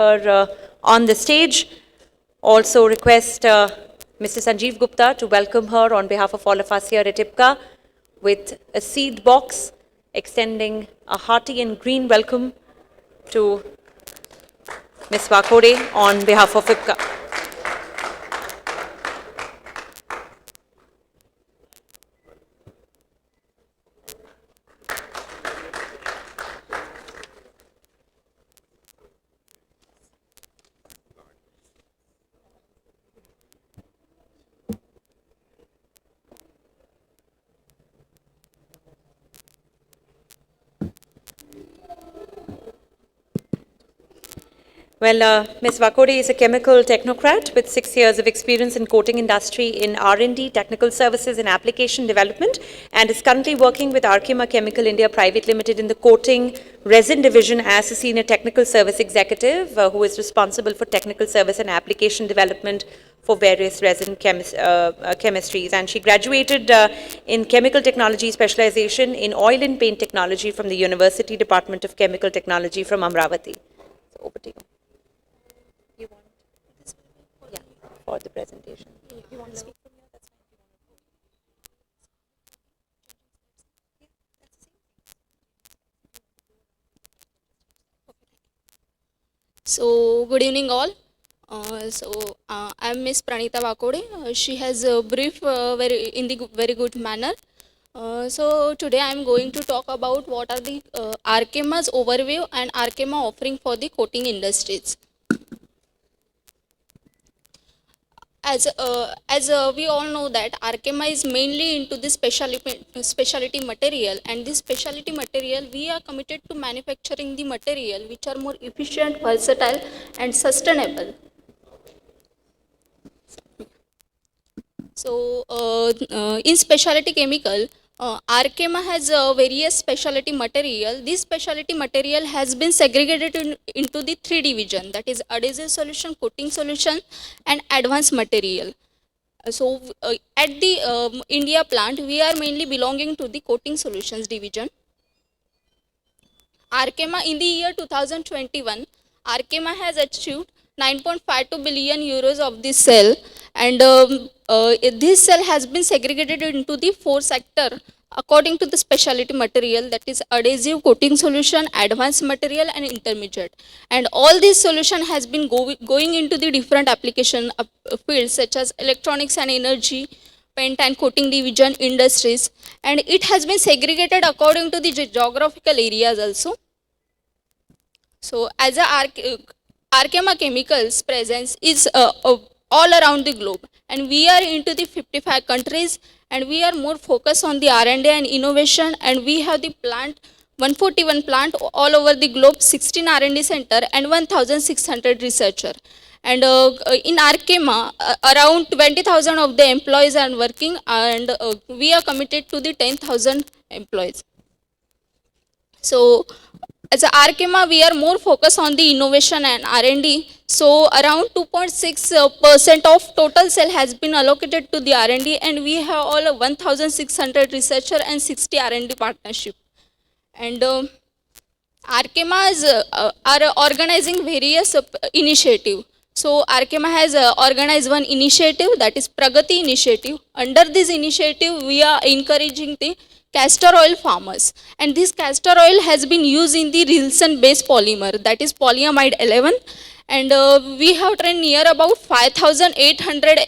her on the stage. Also request Mr. Sanjeev Gupta to welcome her on behalf of all of us here at IPCA with a seed box, extending a hearty and green welcome to Ms. Wakode on behalf of IPCA. Well, Ms. Wakode is a chemical technocrat with 6 years of experience in coating industry in R&D, technical services and application development, and is currently working with Arkema Chemicals India Pvt. Limited in the coating resin division as a senior technical service executive who is responsible for technical service and application development for various resin chemistries. And she graduated in chemical technology specialization in oil and paint technology from the University Department of Chemical Technology from Amravati. So over to you. For the presentation. If you want to speak from here, that's fine. So, good evening all. I am Miss Pranita Wakode. She has briefed in the very good manner. So, today I am going to talk about what are the Arkema's overview and Arkema offering for the coating industries. As we all know that Arkema is mainly into the specialty material, and this specialty material we are committed to manufacturing the material which are more efficient, versatile and sustainable. So in specialty chemical, Arkema has various specialty material. This specialty material has been segregated into the 3 divisions, that is adhesive solution, coating solution and advanced material. So at the India plant, we are mainly belonging to the coating solutions division. Arkema in the year 2021, Arkema has achieved 9.52 billion euros of this sale, and this sale has been segregated into the 4 sectors according to the specialty material, that is adhesive, coating solution, advanced material and intermediate. And all these solution has been going into the different application fields such as electronics and energy, paint and coating division, industries, and it has been segregated according to the geographical areas also. So as a Arkema Chemicals presence is all around the globe, and we are into the 55 countries, and we are more focused on the R&D and innovation, and we have the plant 141 plant all over the globe, 16 R&D center and 1,600 researcher. And in Arkema, around 20,000 of the employees are working, and we are committed to the 10,000 employees. So as a Arkema, we are more focused on the innovation and R&D. So around 2.6% of total sale has been allocated to the R&D, and we have all 1,600 researcher and 60 R&D partnership. And Arkema is are organizing various initiative. So Arkema has organized one initiative, that is Pragati initiative. Under this initiative, we are encouraging the castor oil farmers, and this castor oil has been used in the resin based polymer, that is polyamide 11, and we have trained near about 5,800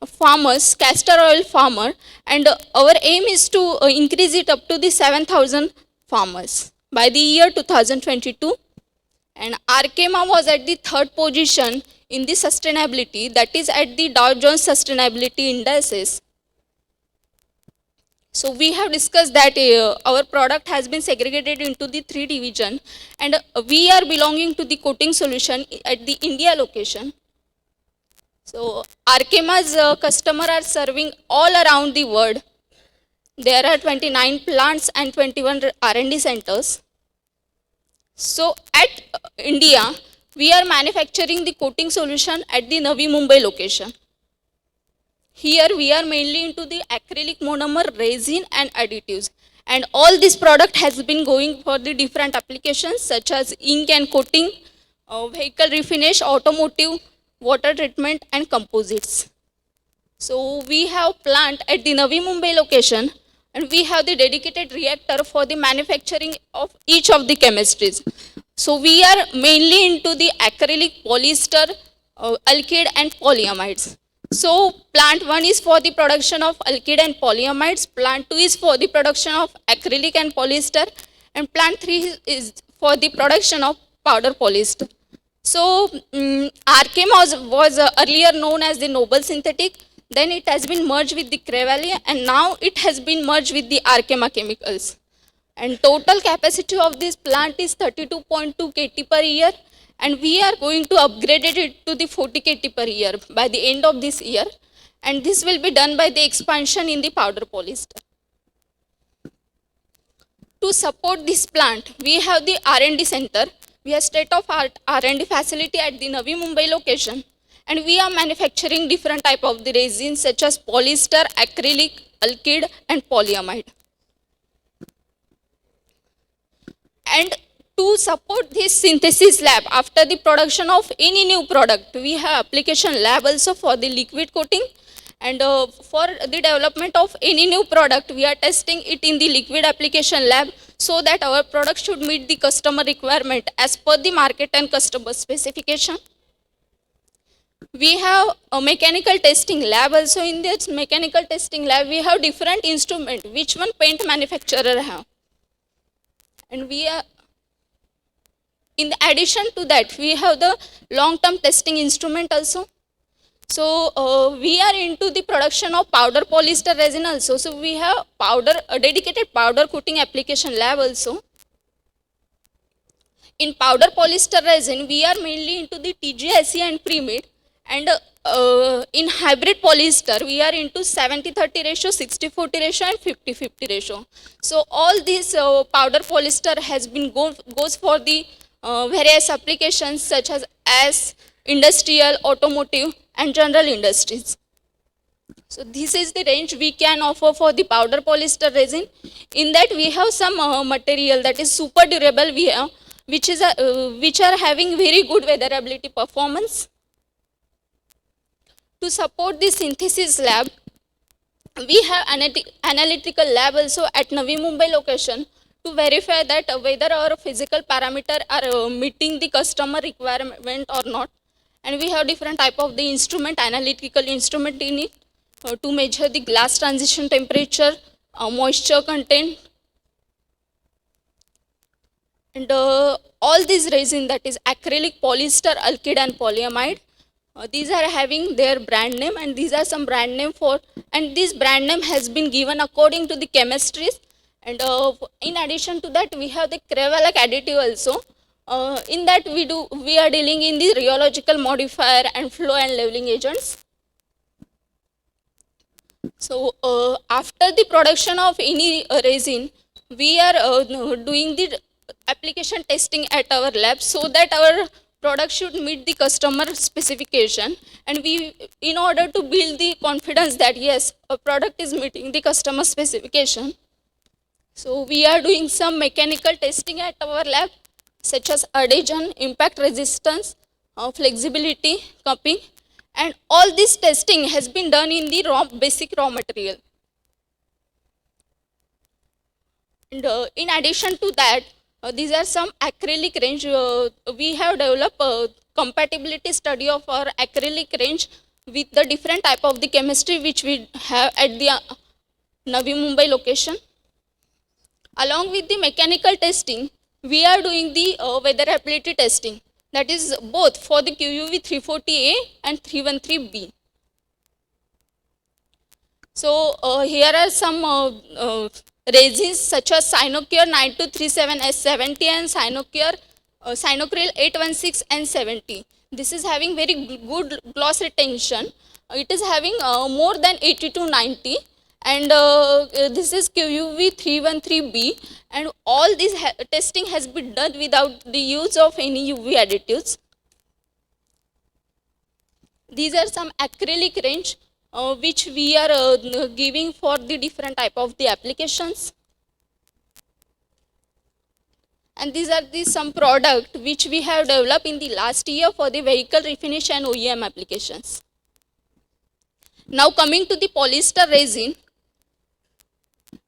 farmers, castor oil farmer, and our aim is to increase it up to the 7,000 farmers by the year 2022. And Arkema was at the 3rd position in the sustainability, that is at the Dow Jones Sustainability Indices. So we have discussed that our product has been segregated into the 3 divisions, and we are belonging to the coating solution at the India location. So Arkema's customers are serving all around the world. There are 29 plants and 21 R&D centers. So at India, we are manufacturing the coating solution at the Navi Mumbai location. Here we are mainly into the acrylic monomer, resin and additives, and all this product has been going for the different applications such as ink and coating, vehicle refinish, automotive, water treatment, and composites. So we have plant at the Navi Mumbai location, and we have the dedicated reactor for the manufacturing of each of the chemistries. So we are mainly into the acrylic, polyester, alkyd and polyamides. So plant 1 is for the production of alkyd and polyamides, plant 2 is for the production of acrylic and polyester, and plant 3 is for the production of powder polyester. So Arkema was earlier known as the Noble Synthetic, then it has been merged with the Crayvallac, and now it has been merged with the Arkema Chemicals. And total capacity of this plant is 32.2 KT per year, and we are going to upgrade it to the 40 KT per year by the end of this year, and this will be done by the expansion in the powder polyester. To support this plant, we have the R&D center. We have state-of-art R&D facility at the Navi Mumbai location, and we are manufacturing different type of the resins such as polyester, acrylic, alkyd and polyamide. And to support this synthesis lab after the production of any new product, we have application lab also for the liquid coating, and for the development of any new product, we are testing it in the liquid application lab so that our product should meet the customer requirement as per the market and customer specification. We have a mechanical testing lab also. In this mechanical testing lab, we have different instrument which one paint manufacturer have. And we are, in addition to that, we have the long-term testing instrument also. So we are into the production of powder polyester resin also. So we have a dedicated powder coating application lab also. In powder polyester resin, we are mainly into the TGSE and pre-made, and in hybrid polyester, we are into 70-30 ratio, 60-40 ratio and 50-50 ratio. So all these powder polyester has been goes for the various applications such as industrial, automotive and general industries. So this is the range we can offer for the powder polyester resin. In that we have some material that is super durable, we have, which are having very good weatherability performance. To support the synthesis lab, we have analytical lab also at Navi Mumbai location to verify that whether our physical parameters are meeting the customer requirement or not. And we have different type of the instrument, analytical instrument in it to measure the glass transition temperature, moisture content, and all these resin, that is acrylic, polyester, alkyd and polyamide, these are having their brand name, and these are some brand name for, and this brand name has been given according to the chemistries. And in addition to that, we have the Crayvallac Additive also. In that we are dealing in the rheological modifier and flow and leveling agents. So after the production of any resin, we are doing the application testing at our lab so that our product should meet the customer specification, and we, in order to build the confidence that yes, a product is meeting the customer specification, so we are doing some mechanical testing at our lab such as adhesion, impact resistance, flexibility, cupping, and all this testing has been done in the basic raw material. And in addition to that, these are some acrylic range. We have developed a compatibility study of our acrylic range with the different type of the chemistry which we have at the Navi Mumbai location. Along with the mechanical testing, we are doing the weatherability testing, that is both for the QUV 340A and 313B. So here are some resins such as Sinocure 9237S70 and Sinocryl 816 and 70. This is having very good gloss retention. It is having more than 80 to 90, and this is QUV 313B, and all this testing has been done without the use of any UV additives. These are some acrylic range which we are giving for the different type of the applications. And these are the some product which we have developed in the last year for the vehicle refinish and OEM applications. Now coming to the polyester resin,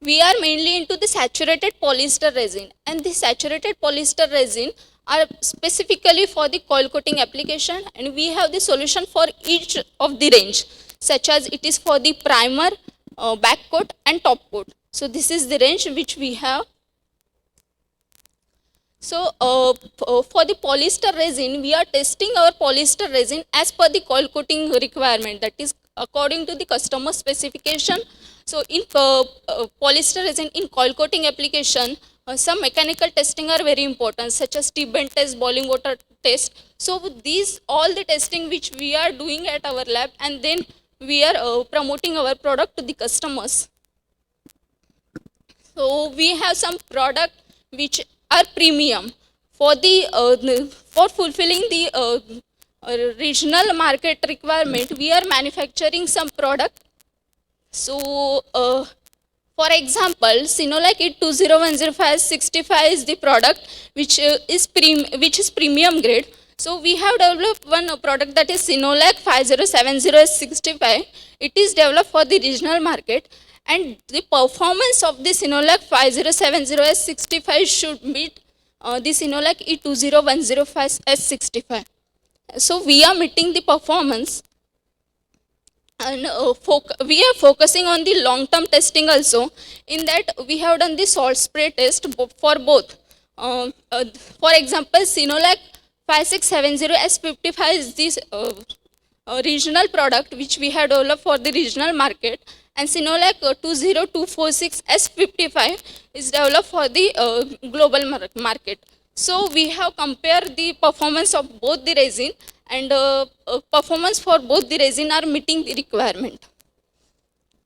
we are mainly into the saturated polyester resin, and the saturated polyester resin are specifically for the coil coating application, and we have the solution for each of the range, such as it is for the primer, back coat and top coat. So this is the range which we have. So for the polyester resin, we are testing our polyester resin as per the coil coating requirement, that is according to the customer specification. So in polyester resin in coil coating application, some mechanical testing are very important, such as T-bend test, boiling water test. So these all the testing which we are doing at our lab, and then we are promoting our product to the customers. So we have some product which are premium for the for fulfilling the regional market requirement. We are manufacturing some product. So for example, Sinolac E 2010565 is the product which is premium grade. So we have developed one product, that is Sinolac 5070S65. It is developed for the regional market, and the performance of the Sinolac 5070S65 should meet the Sinolac E 20105S65. So we are meeting the performance, and we are focusing on the long term testing also. In that, we have done the salt spray test for both. For example, Sinolac 5670S55 is this regional product which we have developed for the regional market, and Sinolac 20246S55 is developed for the global market. So we have compared the performance of both the resin, and performance for both the resin are meeting the requirement.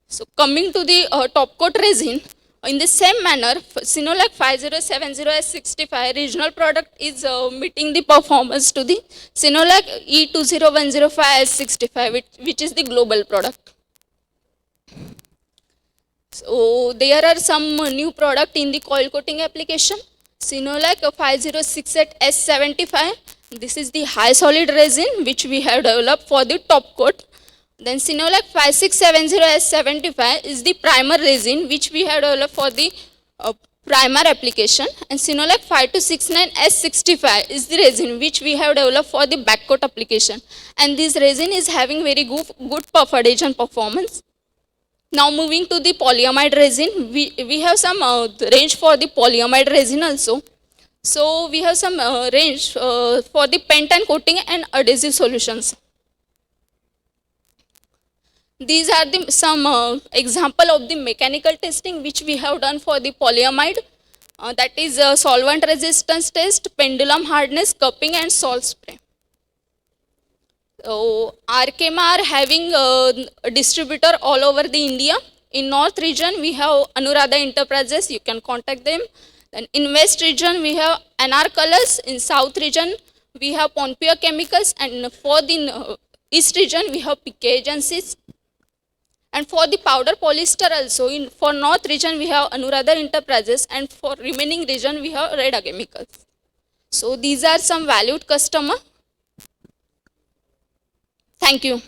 So coming to the top coat resin, in the same manner, Sinolac 5070S65 regional product is meeting the performance to the Sinolac E 20105S65, which is the global product. So there are some new product in the coil coating application. Sinolac 5068S75. This is the high solid resin which we have developed for the top coat. Then Sinolac 5670S75 is the primer resin which we have developed for the primer application, and Sinolac 5269S65 is the resin which we have developed for the back coat application, and this resin is having very good adhesion performance. Now moving to the polyamide resin, we have some range for the polyamide resin also. So we have some range for the paint and coating and adhesive solutions. These are the some example of the mechanical testing which we have done for the polyamide. That is solvent resistance test, pendulum hardness, cupping and salt spray. So Arkema are having a distributor all over the India. In North region we have Anuradha Enterprises, you can contact them. Then in West region we have NR Colors. In South region we have Ponpia Chemicals, and for the East region we have PK agencies. And for the powder polyester also, for North region we have Anuradha Enterprises, and for remaining region we have Rheology Chemicals. So these are some valued customer. Thank you.